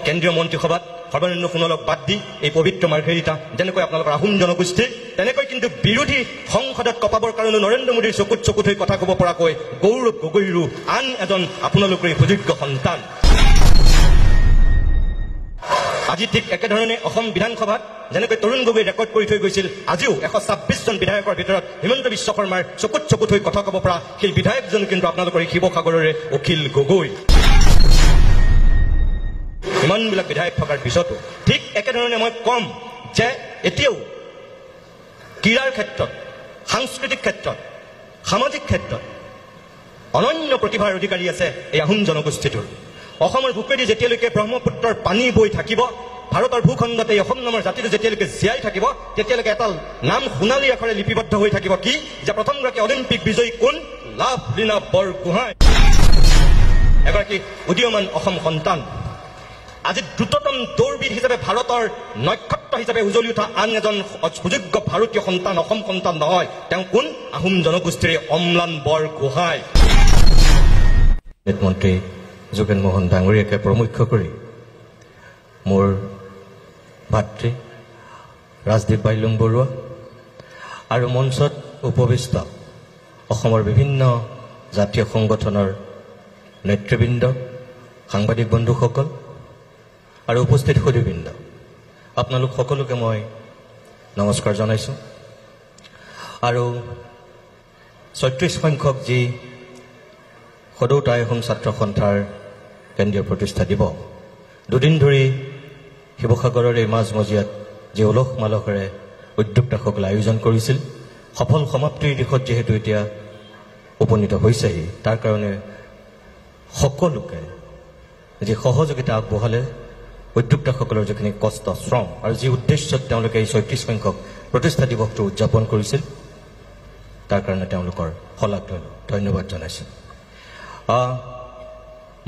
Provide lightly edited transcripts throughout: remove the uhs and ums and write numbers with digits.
কেন্দ্ৰীয় মন্ত্ৰীসভাত সৰ্বানন্দ সোণোৱালক বাদ দি এই পবিত্ৰ মাৰ্ঘেৰিটা যেনেকৈ আপোনালোকৰ আহোম জনগোষ্ঠী তেনেকৈ কিন্তু বিৰোধী সংসদত কপাবৰ কাৰণে নৰেন্দ্ৰ মোদীৰ চকুত চকুত হৈ কথা ক'ব পৰাকৈ গৌৰৱ গগৈৰো আন এজন আপোনালোকৰ সুযোগ্য সন্তান। আজি ঠিক একেধৰণে অসম বিধানসভাত যেনেকৈ তৰুণ গগৈ ৰেকৰ্ড কৰি থৈ গৈছিল, আজিও 126 জন বিধায়কৰ ভিতৰত হিমন্ত বিশ্ব শৰ্মাৰ চকুত চকুত হৈ কথা ক'ব পৰা সেই বিধায়কজন কিন্তু আপোনালোকৰ এই শিৱসাগৰৰে অখিল গগৈ। ইমানবিলাক বিধায়ক থকাৰ পিছতো ঠিক একেধৰণে মই কম যে এতিয়াও ক্ৰীড়াৰ ক্ষেত্ৰত, সাংস্কৃতিক ক্ষেত্ৰত, সামাজিক ক্ষেত্ৰত অনন্য প্ৰতিভাৰ অধিকাৰী আছে এই আহোম জনগোষ্ঠীটোৰ। অসমৰ বুকুৱেদি যেতিয়ালৈকে ব্ৰহ্মপুত্ৰৰ পানী বৈ থাকিব, ভাৰতৰ ভূখণ্ডত এই অসম নামৰ জাতিটো যেতিয়ালৈকে জীয়াই থাকিব, তেতিয়ালৈকে এটা নাম সোণালী আখৰে লিপিবদ্ধ হৈ থাকিব, কি যে প্ৰথমগৰাকী অলিম্পিক বিজয়ী কোন? লাভলীনা বৰগোহাঁই, এগৰাকী উদীয়মান অসম সন্তান। আজি দ্ৰুততম দৌৰবিদ হিচাপে ভাৰতৰ নক্ষত্ৰ হিচাপে উজলি উঠা আন এজন সুযোগ্য ভাৰতীয় সন্তান, অসম সন্তান নহয়, তেওঁ কোন? আহোম জনগোষ্ঠীৰ অম্লান বৰগোহাঁই। মন্ত্ৰী যোগেন মোহন ডাঙৰীয়াকে প্ৰমুখ্য কৰি মোৰ ভাতৃ ৰাজদীপ বাইলুং বৰুৱা আৰু মঞ্চত উপবিষ্ট অসমৰ বিভিন্ন জাতীয় সংগঠনৰ নেতৃবৃন্দ, সাংবাদিক বন্ধুসকল আৰু উপস্থিত সুধীবৃন্দ, আপোনালোক সকলোকে মই নমস্কাৰ জনাইছোঁ। আৰু ৩৬ সংখ্যক যি সদৌ টাই আহোম ছাত্ৰ সন্থাৰ কেন্দ্ৰীয় প্ৰতিষ্ঠা দিৱস, দুদিন ধৰি শিৱসাগৰৰ এই মাজমজিয়াত যি উলহ মালহেৰে উদ্যোক্তাসকলে আয়োজন কৰিছিল, সফল সমাপ্তিৰ দিশত যিহেতু এতিয়া উপনীত হৈছেহি, তাৰ কাৰণে সকলোকে যি সহযোগিতা আগবঢ়ালে, উদ্যোক্তাসকলৰ যিখিনি কষ্ট, শ্ৰম আৰু যি উদ্দেশ্যত তেওঁলোকে এই ৩৬ সংখ্যক প্ৰতিষ্ঠা দিৱসটো উদযাপন কৰিছিল, তাৰ কাৰণে তেওঁলোকৰ শলাগ ধন্যবাদ জনাইছোঁ।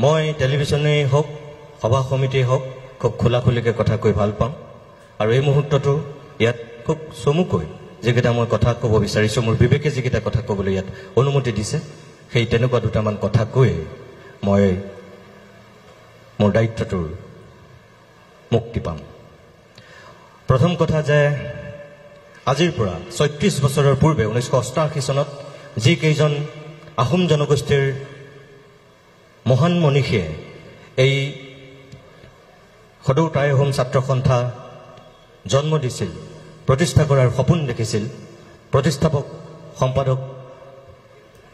মই টেলিভিশ্যনেই হওক, সভা সমিতিয়েই হওক, খুব খোলাখুলিকৈ কথা কৈ ভাল পাওঁ। আৰু এই মুহূৰ্ততো ইয়াত খুব চমুকৈ যিকেইটা মই কথা ক'ব বিচাৰিছোঁ, মোৰ বিবেকে যিকেইটা কথা ক'বলৈ ইয়াত অনুমতি দিছে, সেই তেনেকুৱা দুটামান কথা কৈ মই মোৰ দায়িত্বটোৰ মুক্তি পাম। প্ৰথম কথা যে আজিৰ পৰা ৩৬ বছৰৰ পূৰ্বে 1988 চনত যিকেইজন আহোম জনগোষ্ঠীৰ মহান মনীষীয়ে এই সদৌ টাই আহোম ছাত্ৰ সন্থা জন্ম দিছিল, প্ৰতিষ্ঠা কৰাৰ সপোন দেখিছিল, প্ৰতিষ্ঠাপক সম্পাদক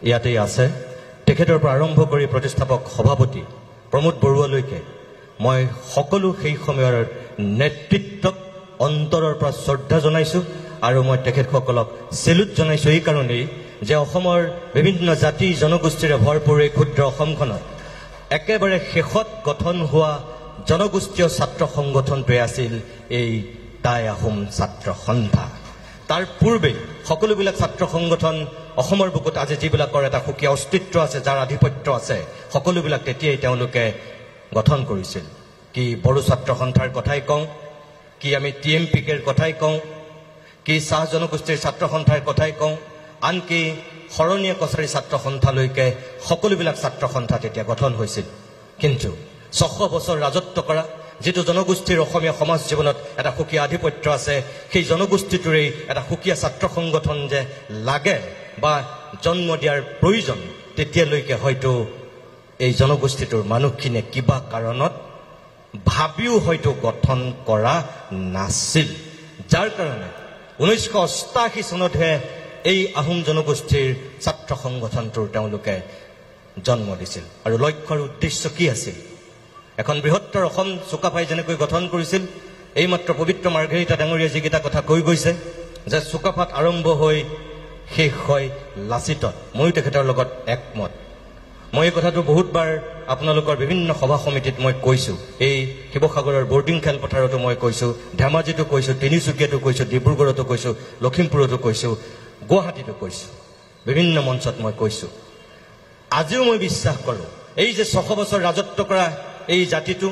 ইয়াতেই আছে, তেখেতৰ পৰা আৰম্ভ কৰি প্ৰতিষ্ঠাপক সভাপতি প্ৰমোদ বৰুৱালৈকে মই সকলো সেই সময়ৰ নেতৃত্বক অন্তৰৰ পৰা শ্ৰদ্ধা জনাইছোঁ। আৰু মই তেখেতসকলক চেলুট জনাইছোঁ এই কাৰণেই যে অসমৰ বিভিন্ন জাতি জনগোষ্ঠীৰে ভৰপূৰ এই ক্ষুদ্ৰ অসমখনত একেবাৰে শেষত গঠন হোৱা জনগোষ্ঠীয় ছাত্ৰ সংগঠনটোৱে আছিল এই টাই আহোম ছাত্ৰ সন্থা। তাৰ পূৰ্বে সকলোবিলাক ছাত্ৰ সংগঠন অসমৰ বুকুত আজি যিবিলাকৰ এটা সুকীয়া অস্তিত্ব আছে, যাৰ আধিপত্য আছে, সকলোবিলাক তেতিয়াই তেওঁলোকে গঠন কৰিছিল। কি বড়ো ছাত্ৰ সন্থাৰ কথাই কওঁ, কি আমি TMPKৰ কথাই কওঁ, কি চাহ জনগোষ্ঠীৰ ছাত্ৰ সন্থাৰ কথাই কওঁ, আনকি শৰণীয়া কছাৰী ছাত্ৰ সন্থালৈকে সকলোবিলাক ছাত্ৰ সন্থা তেতিয়া গঠন হৈছিল। কিন্তু ৬০০ বছৰ ৰাজত্ব কৰা যিটো জনগোষ্ঠীৰ অসমীয়া সমাজ জীৱনত এটা সুকীয়া আধিপত্য আছে, সেই জনগোষ্ঠীটোৰেই এটা সুকীয়া ছাত্ৰ সংগঠন যে লাগে বা জন্ম দিয়াৰ প্ৰয়োজন, তেতিয়ালৈকে হয়তো এই জনগোষ্ঠীটোৰ মানুহখিনিয়ে কিবা কাৰণত ভাবিও হয়তো গঠন কৰা নাছিল, যাৰ কাৰণে 1988 চনতহে এই আহোম জনগোষ্ঠীৰ ছাত্ৰ সংগঠনটোৰ তেওঁলোকে জন্ম দিছিল। আৰু লক্ষ্যৰ উদ্দেশ্য কি আছিল? এখন বৃহত্তৰ অসম চুকাফাই যেনেকৈ গঠন কৰিছিল, এইমাত্ৰ পবিত্ৰ মাৰ্ঘেৰিটা ডাঙৰীয়া যিকেইটা কথা কৈ গৈছে যে চুকাফাত আৰম্ভ হৈ শেষ হয় লাচিতত, ময়ো তেখেতৰ লগত একমত। মই এই কথাটো বহুতবাৰ আপোনালোকৰ বিভিন্ন সভা সমিতিত মই কৈছোঁ, এই শিৱসাগৰৰ বৰ্ডিং খেলপথাৰতো মই কৈছোঁ, ধেমাজিতো কৈছোঁ, তিনিচুকীয়াতো কৈছোঁ, ডিব্ৰুগড়তো কৈছোঁ, লখিমপুৰতো কৈছোঁ, গুৱাহাটীতো কৈছোঁ, বিভিন্ন মঞ্চত মই কৈছোঁ। আজিও মই বিশ্বাস কৰোঁ এই যে ৬০০ বছৰ ৰাজত্ব কৰা এই জাতিটো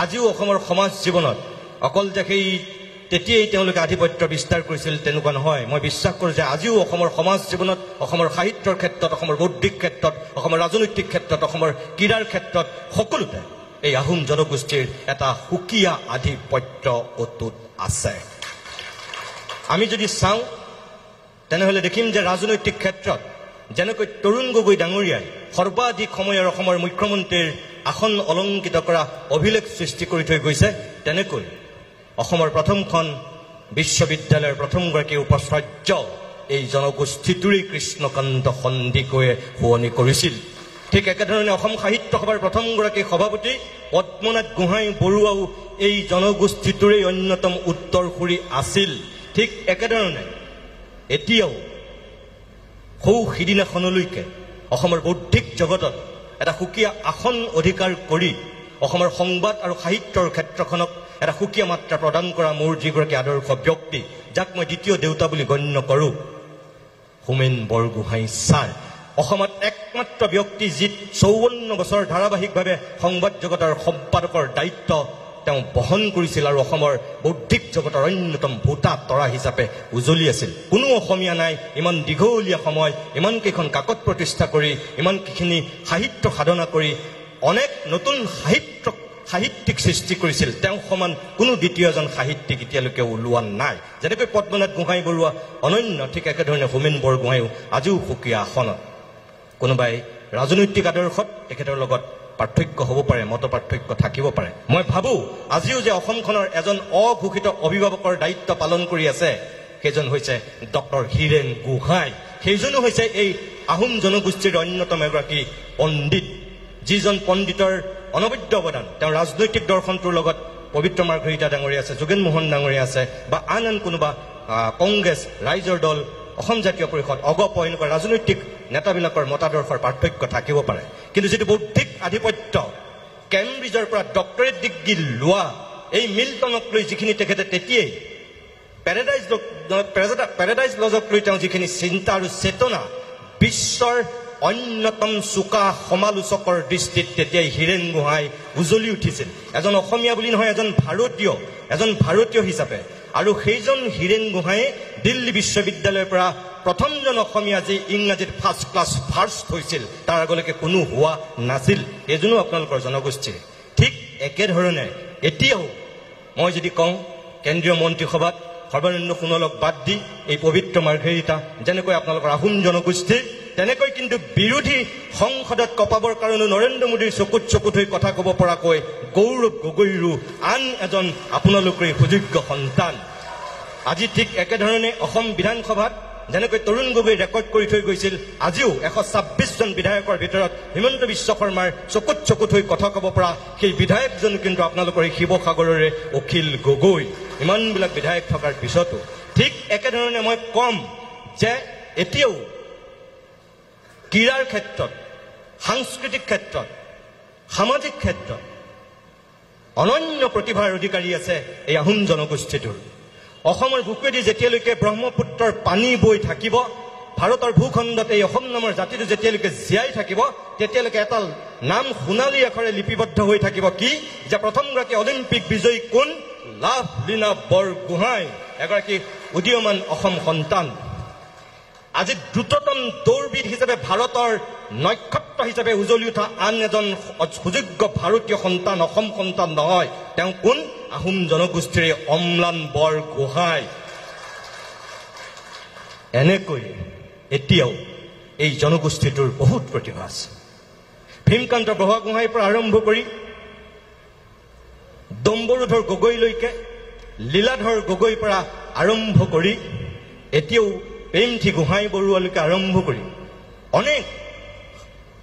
আজিও অসমৰ সমাজ জীৱনত অকল যে সেই তেতিয়াই তেওঁলোকে আধিপত্য বিস্তাৰ কৰিছিল তেনেকুৱা নহয়। মই বিশ্বাস কৰোঁ যে আজিও অসমৰ সমাজ জীৱনত, অসমৰ সাহিত্যৰ ক্ষেত্ৰত, অসমৰ বৌদ্ধিক ক্ষেত্ৰত, অসমৰ ৰাজনৈতিক ক্ষেত্ৰত, অসমৰ ক্ৰীড়াৰ ক্ষেত্ৰত, সকলোতে এই আহোম জনগোষ্ঠীৰ এটা সুকীয়া আধিপত্য অটুট আছে। আমি যদি চাওঁ তেনেহ'লে দেখিম যে ৰাজনৈতিক ক্ষেত্ৰত যেনেকৈ তৰুণ গগৈ ডাঙৰীয়াই সৰ্বাধিক সময়ৰ অসমৰ মুখ্যমন্ত্ৰীৰ আসন অলংকৃত কৰা অভিলেখ সৃষ্টি কৰি থৈ গৈছে, তেনেকৈ অসমৰ প্ৰথমখন বিশ্ববিদ্যালয়ৰ প্ৰথমগৰাকী উপাচাৰ্য এই জনগোষ্ঠীটোৰেই কৃষ্ণকান্ত সন্দিকৈয়ে শুৱনি কৰিছিল। ঠিক একেধৰণে অসম সাহিত্য সভাৰ প্ৰথমগৰাকী সভাপতি পদ্মনাথ গোহাঁই বৰুৱাও এই জনগোষ্ঠীটোৰেই অন্যতম উত্তৰসূৰী আছিল। ঠিক একেধৰণে এতিয়াও সিদিনাখনলৈকে অসমৰ বৌদ্ধিক জগতত এটা সুকীয়া আসন অধিকাৰ কৰি অসমৰ সংবাদ আৰু সাহিত্যৰ ক্ষেত্ৰখনক এটা সুকীয়া মাত্ৰা প্ৰদান কৰা মোৰ যিগৰাকী আদৰ্শ ব্যক্তি, যাক মই দ্বিতীয় দেউতা বুলি গণ্য কৰোঁ, হোমেন বৰগোহাঁই ছাৰ। অসমত একমাত্ৰ ব্যক্তি যি 54 বছৰ ধাৰাবাহিকভাৱে সংবাদ জগতৰ সম্পাদকৰ দায়িত্ব তেওঁ বহন কৰিছিল আৰু অসমৰ বৌদ্ধিক জগতৰ অন্যতম ভোটা তৰা হিচাপে উজলি আছিল। কোনো অসমীয়া নাই ইমান দীঘলীয়া সময় ইমানকেইখন কাকত প্ৰতিষ্ঠা কৰি ইমানকেইখিনি সাহিত্য সাধনা কৰি অনেক নতুন সাহিত্যিক সৃষ্টি কৰিছিল। তেওঁ সমান কোনো দ্বিতীয় এজন সাহিত্যিক এতিয়ালৈকে ওলোৱা নাই। যেনেকৈ পদ্মনাথ গোহাঁই বৰুৱা অনন্য, ঠিক একেধৰণে হোমেন বৰগোহাঁইও আজিও সুকীয়া আসনত। কোনোবাই ৰাজনৈতিক আদৰ্শত তেখেতৰ লগত পাৰ্থক্য হ'ব পাৰে, মত পাৰ্থক্য থাকিব পাৰে। মই ভাবোঁ আজিও যে অসমখনৰ এজন অঘোষিত অভিভাৱকৰ দায়িত্ব পালন কৰি আছে, সেইজন হৈছে ডক্টৰ হীৰেণ গোহাঁই। সেইজনো হৈছে এই আহোম জনগোষ্ঠীৰ অন্যতম এগৰাকী পণ্ডিত, যিজন পণ্ডিতৰ অনবদ্য অৱদান তেওঁ ৰাজনৈতিক দৰ্শনটোৰ লগত পবিত্ৰ মাৰ্ঘৰিটা ডাঙৰীয়া আছে, যোগেন মোহন ডাঙৰীয়া আছে, বা আন কোনোবা কংগ্ৰেছ, ৰাইজৰ দল, অসম জাতীয় পৰিষদ, অগপ এনেকুৱা ৰাজনৈতিক নেতাবিলাকৰ মতাদৰ্শৰ পাৰ্থক্য থাকিব পাৰে, কিন্তু যিটো বৌদ্ধিক আধিপত্য কেম্ব্ৰিজৰ পৰা ডক্টৰেট ডিগ্ৰী লোৱা এই মিল্টনক লৈ যিখিনি তেখেতে তেতিয়াই পেৰাডাইজ লজক লৈ তেওঁ যিখিনি চিন্তা আৰু চেতনা বিশ্বৰ অন্যতম চোকা সমালোচকৰ দৃষ্টিত তেতিয়াই হীৰেণ গোহাঁই উজলি উঠিছিল। এজন অসমীয়া বুলি নহয়, এজন ভাৰতীয় হিচাপে। আৰু সেইজন হীৰেণ গোহাঁয়ে দিল্লী বিশ্ববিদ্যালয়ৰ পৰা প্ৰথমজন অসমীয়া যি ইংৰাজীত ফাৰ্ষ্ট ক্লাছ ফাৰ্ষ্ট হৈছিল, তাৰ আগলৈকে কোনো হোৱা নাছিল। এজনো আপোনালোকৰ জনগোষ্ঠীৰ। ঠিক একেধৰণে এতিয়াও মই যদি কওঁ কেন্দ্ৰীয় মন্ত্ৰীসভাত সৰ্বানন্দ সোণোৱালক বাদ দি এই পবিত্ৰ মাৰ্ঘেৰিটা যেনেকৈ আপোনালোকৰ আহোম জনগোষ্ঠীৰ, তেনেকৈ কিন্তু বিৰোধী সংসদত কপাবৰ কাৰণে নৰেন্দ্ৰ মোদীৰ চকুত হৈ কথা ক'ব পৰাকৈ গৌৰৱ গগৈৰো আন এজন আপোনালোকৰে সুযোগ্য সন্তান। আজি ঠিক একেধৰণে অসম বিধানসভাত যেনেকৈ তৰুণ গগৈ ৰেকৰ্ড কৰি থৈ গৈছিল, আজিও 126জন বিধায়কৰ ভিতৰত হিমন্ত বিশ্ব শৰ্মাৰ চকুত হৈ কথা ক'ব পৰা সেই বিধায়কজন কিন্তু আপোনালোকৰ এই শিৱসাগৰৰে অখিল গগৈ। ইমানবিলাক বিধায়ক থকাৰ পিছতো ঠিক একেধৰণে মই কম যে এতিয়াও ক্ৰীড়াৰ ক্ষেত্ৰত, সাংস্কৃতিক ক্ষেত্ৰত, সামাজিক ক্ষেত্ৰত অনন্য প্ৰতিভাৰ অধিকাৰী আছে এই আহোম জনগোষ্ঠীটোৰ। অসমৰ বুকুৱেদি যেতিয়ালৈকে ব্ৰহ্মপুত্ৰৰ পানী বৈ থাকিব, ভাৰতৰ ভূখণ্ডত এই অসম নামৰ জাতিটো যেতিয়ালৈকে জীয়াই থাকিব, তেতিয়ালৈকে এটা নাম সোণালী আখৰে লিপিবদ্ধ হৈ থাকিব, কি যে প্ৰথমগৰাকী অলিম্পিক বিজয়ী কোন? লাভলীনা বৰগোহাঁই, এগৰাকী উদীয়মান অসম সন্তান। আজি দ্ৰুততম দৌৰবিদ হিচাপে ভাৰতৰ নক্ষত্ৰ হিচাপে উজলি উঠা আন এজন সুযোগ্য ভাৰতীয় সন্তান, অসম সন্তান নহয়। তেওঁ কোন? আহোম জনগোষ্ঠীৰে অম্লান বৰগোহাঁই। এনেকৈ এতিয়াও এই জনগোষ্ঠীটোৰ বহুত প্ৰতিভা আছে। ভীমকান্ত বৰুৱাগোহাঁইৰ পৰা আৰম্ভ কৰি ডম্বৰুধৰ গগৈলৈকে, লীলাধৰ গগৈৰ পৰা আৰম্ভ কৰি এতিয়াও প্ৰেমথী গোহাঁই বৰুৱালৈকে আৰম্ভ কৰি অনেক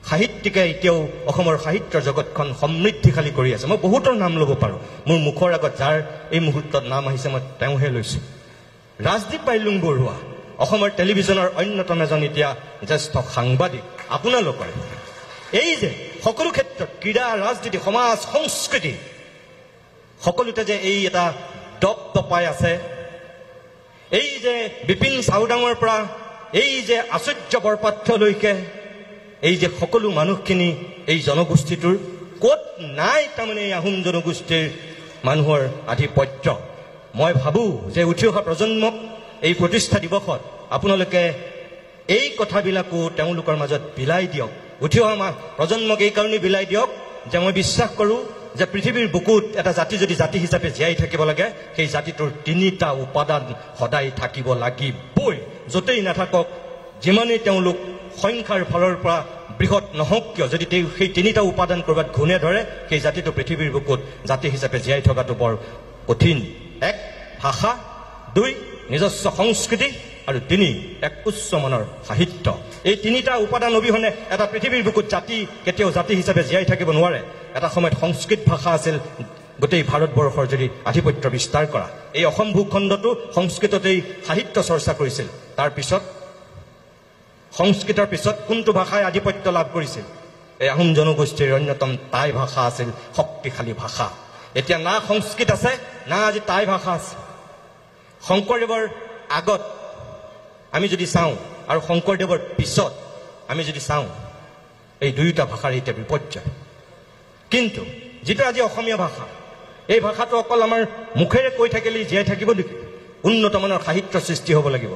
সাহিত্যিকে এতিয়াও অসমৰ সাহিত্যৰ জগতখন সমৃদ্ধিশালী কৰি আছে। মই বহুতৰ নাম ল'ব পাৰোঁ, মোৰ মুখৰ আগত যাৰ এই মুহূৰ্তত নাম আহিছে মই তেওঁহে লৈছোঁ। ৰাজদীপ বাইলুং বৰুৱা অসমৰ টেলিভিছনৰ অন্যতম এজন এতিয়া জ্যেষ্ঠ সাংবাদিক। আপোনালোকৰ এই যে সকলো ক্ষেত্ৰত ক্ৰীড়া, ৰাজনীতি, সমাজ, সংস্কৃতি সকলোতে যে এই এটা দপদপাই আছে, এই যে বিপিন চাউদাঙৰ পৰা এই যে আচুৰ্য বৰপাত্ৰলৈকে এই যে সকলো মানুহখিনি এই জনগোষ্ঠীটোৰ ক'ত নাই তাৰমানে এই আহোম জনগোষ্ঠীৰ মানুহৰ আধিপত্য। মই ভাবোঁ যে উঠি অহা প্ৰজন্মক এই প্ৰতিষ্ঠা দিৱসত আপোনালোকে এই কথাবিলাকো তেওঁলোকৰ মাজত বিলাই দিয়ক। উঠি অহা প্ৰজন্মক এই কাৰণেই বিলাই দিয়ক যে মই বিশ্বাস কৰোঁ যে পৃথিৱীৰ বুকুত এটা জাতি যদি জাতি হিচাপে জীয়াই থাকিব লাগে সেই জাতিটোৰ তিনিটা উপাদান সদায় থাকিব লাগিবই যতেই নাথাকক যিমানেই তেওঁলোক সংখ্যাৰ ফালৰ পৰা বৃহৎ নহওক কিয় যদি সেই তিনিটা উপাদান কৰবাত ঘূণে ধৰে সেই জাতিটো পৃথিৱীৰ বুকুত জাতি হিচাপে জীয়াই থকাটো বৰ কঠিন এক ভাষা দুই নিজস্ব সংস্কৃতি আৰু তিনি এক উচ্চ মানৰ সাহিত্য এই তিনিটা উপাদান অবিহনে এটা পৃথিৱীৰ বুকুত জাতি কেতিয়াও জাতি হিচাপে জীয়াই থাকিব নোৱাৰে এটা সময়ত সংস্কৃত ভাষা আছিল গোটেই ভাৰতবৰ্ষৰ যদি আধিপত্য বিস্তাৰ কৰা এই অসম ভূখণ্ডটো সংস্কৃততেই সাহিত্য চৰ্চা কৰিছিল তাৰ পিছত সংস্কৃতৰ পিছত কোনটো ভাষাই আধিপত্য লাভ কৰিছিল এই আহোম জনগোষ্ঠীৰ অন্যতম টাই ভাষা আছিল শক্তিশালী ভাষা এতিয়া না সংস্কৃত আছে না আজি টাই ভাষা আছে শংকৰদেৱৰ আগত আমি যদি চাওঁ আৰু শংকৰদেৱৰ পিছত আমি যদি চাওঁ এই দুয়োটা ভাষাৰ এতিয়া বিপৰ্যয় কিন্তু যেটা আজি অসমীয়া ভাষা এই ভাষাটো অকল আমাৰ মুখেৰে কৈ থাকিলেই জীয়াই থাকিব নেকি উন্নত মানৰ সাহিত্য সৃষ্টি হ'ব লাগিব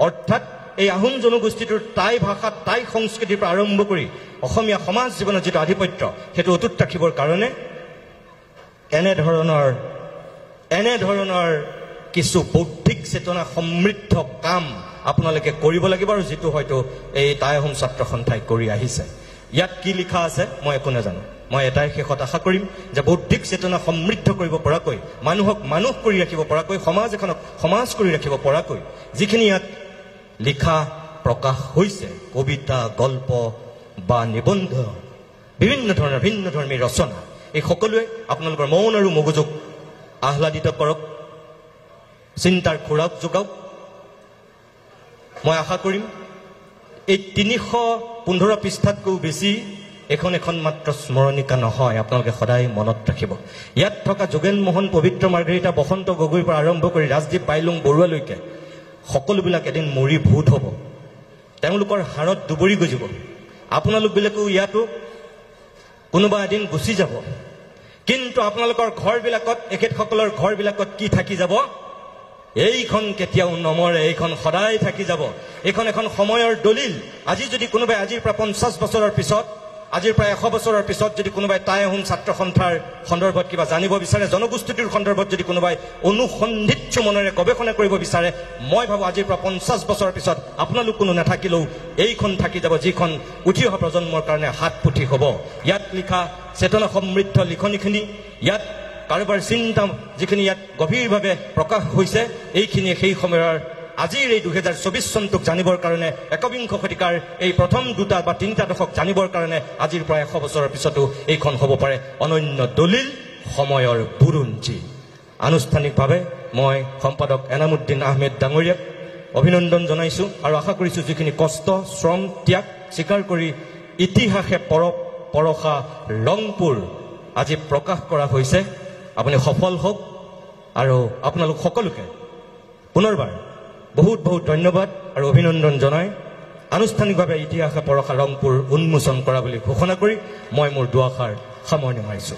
অৰ্থাৎ এই আহোম জনগোষ্ঠীটোৰ টাই ভাষা টাই সংস্কৃতিৰ পৰা আৰম্ভ কৰি অসমীয়া সমাজ জীৱনৰ যেটো আধিপত্য হেতু অটুট ৰাখিবৰ কাৰণে এনে ধৰণৰ কিছু বৌদ্ধিক চেতনা সমৃদ্ধ কাম আপোনালোকে কৰিব লাগিব আৰু যেটো হয়তো এই টাই আহোম ছাত্ৰ সন্থাই কৰি আহিছে ইয়াত কি লিখা আছে মই একো নাজানো মই এটাই শেষত আশা কৰিম যে বৌদ্ধিক চেতনা সমৃদ্ধ কৰিব পৰাকৈ মানুহক মানুহ কৰি ৰাখিব পৰাকৈ সমাজ এখনক সমাজ কৰি ৰাখিব পৰাকৈ যিখিনি ইয়াত লিখা প্ৰকাশ হৈছে কবিতা গল্প বা নিবন্ধ বিভিন্ন ধৰণৰ ভিন্ন ধৰ্মী ৰচনা এই সকলোৱে আপোনালোকৰ মন আৰু মগজুক আহ্লাদিত কৰক চিন্তাৰ খোৰাক যোগাওক মই আশা কৰিম এই 315 পৃষ্ঠাতকৈ বেছি এখন মাত্ৰ স্মৰণিকা নহয় আপোনালোকে সদায় মনত ৰাখিব ইয়াত থকা যোগেন মোহন পবিত্ৰ মাৰ্গৰিটা বসন্ত গগৈৰ পৰা আৰম্ভ কৰি ৰাজদীপ বাইলুং বৰুৱালৈকে সকলোবিলাক এদিন মৰি ভূত হ'ব তেওঁলোকৰ হাৰত দুবৰি গজিব আপোনালোকবিলাকেও ইয়াতো কোনোবা এদিন গুচি যাব কিন্তু আপোনালোকৰ ঘৰবিলাকত এখেতসকলৰ ঘৰবিলাকত কি থাকি যাব এইখন কেতিয়াও নমৰে এইখন সদায় থাকি যাব এইখন এখন সময়ৰ দলিল আজি যদি কোনোবাই আজিৰ পৰা 50 বছৰৰ পিছত আজিৰ প্ৰায় 100 বছৰৰ পিছত যদি কোনোবাই টাই আহোম ছাত্ৰ সন্থাৰ সন্দৰ্ভত কিবা জানিব বিচাৰে জনগোষ্ঠীটোৰ সন্দৰ্ভত যদি কোনোবাই অনুসন্ধিৎসু মনেৰে গৱেষণা কৰিব বিচাৰে মই ভাবো আজিৰ পৰা 50 বছৰৰ পিছত আপোনালোক কোনো নাথাকিলেও এইখন থাকি যাব যিখন উঠি অহা প্ৰজন্মৰ কাৰণে হাত পুঠি হ'ব ইয়াত লিখা চেতনা সমৃদ্ধ লিখনিখিনি ইয়াত কাৰোবাৰ চিন্তা যিখিনি ইয়াত গভীৰভাৱে প্ৰকাশ হৈছে এইখিনি সেই সময়ৰ আজিৰ এই 2024 চনটোক জানিবৰ কাৰণে একবিংশ শতিকাৰ এই প্ৰথম দুটা বা তিনিটা দশক জানিবৰ কাৰণে আজিৰ প্ৰায় 100 বছৰৰ পিছতো এইখন হ'ব পাৰে অনন্য দলিল সময়ৰ বুৰঞ্জী আনুষ্ঠানিকভাৱে মই সম্পাদক এনামুদ্দিন আহমেদ ডাঙৰীয়াক অভিনন্দন জনাইছো আৰু আশা কৰিছো যিখিনি কষ্ট শ্ৰম ত্যাগ স্বীকাৰ কৰি ইতিহাসে পৰখা ৰংপুৰ আজি প্ৰকাশ কৰা হৈছে আপুনি সফল হওক আৰু আপোনালোক সকলোকে পুনৰবাৰ বহুত ধন্যবাদ আৰু অভিনন্দন জনাই আনুষ্ঠানিকভাৱে ইতিহাসে পৰখা ৰংপুৰ উন্মোচন কৰা বুলি ঘোষণা কৰি মই মোৰ দুআষাৰ সামৰণি মাৰিছো।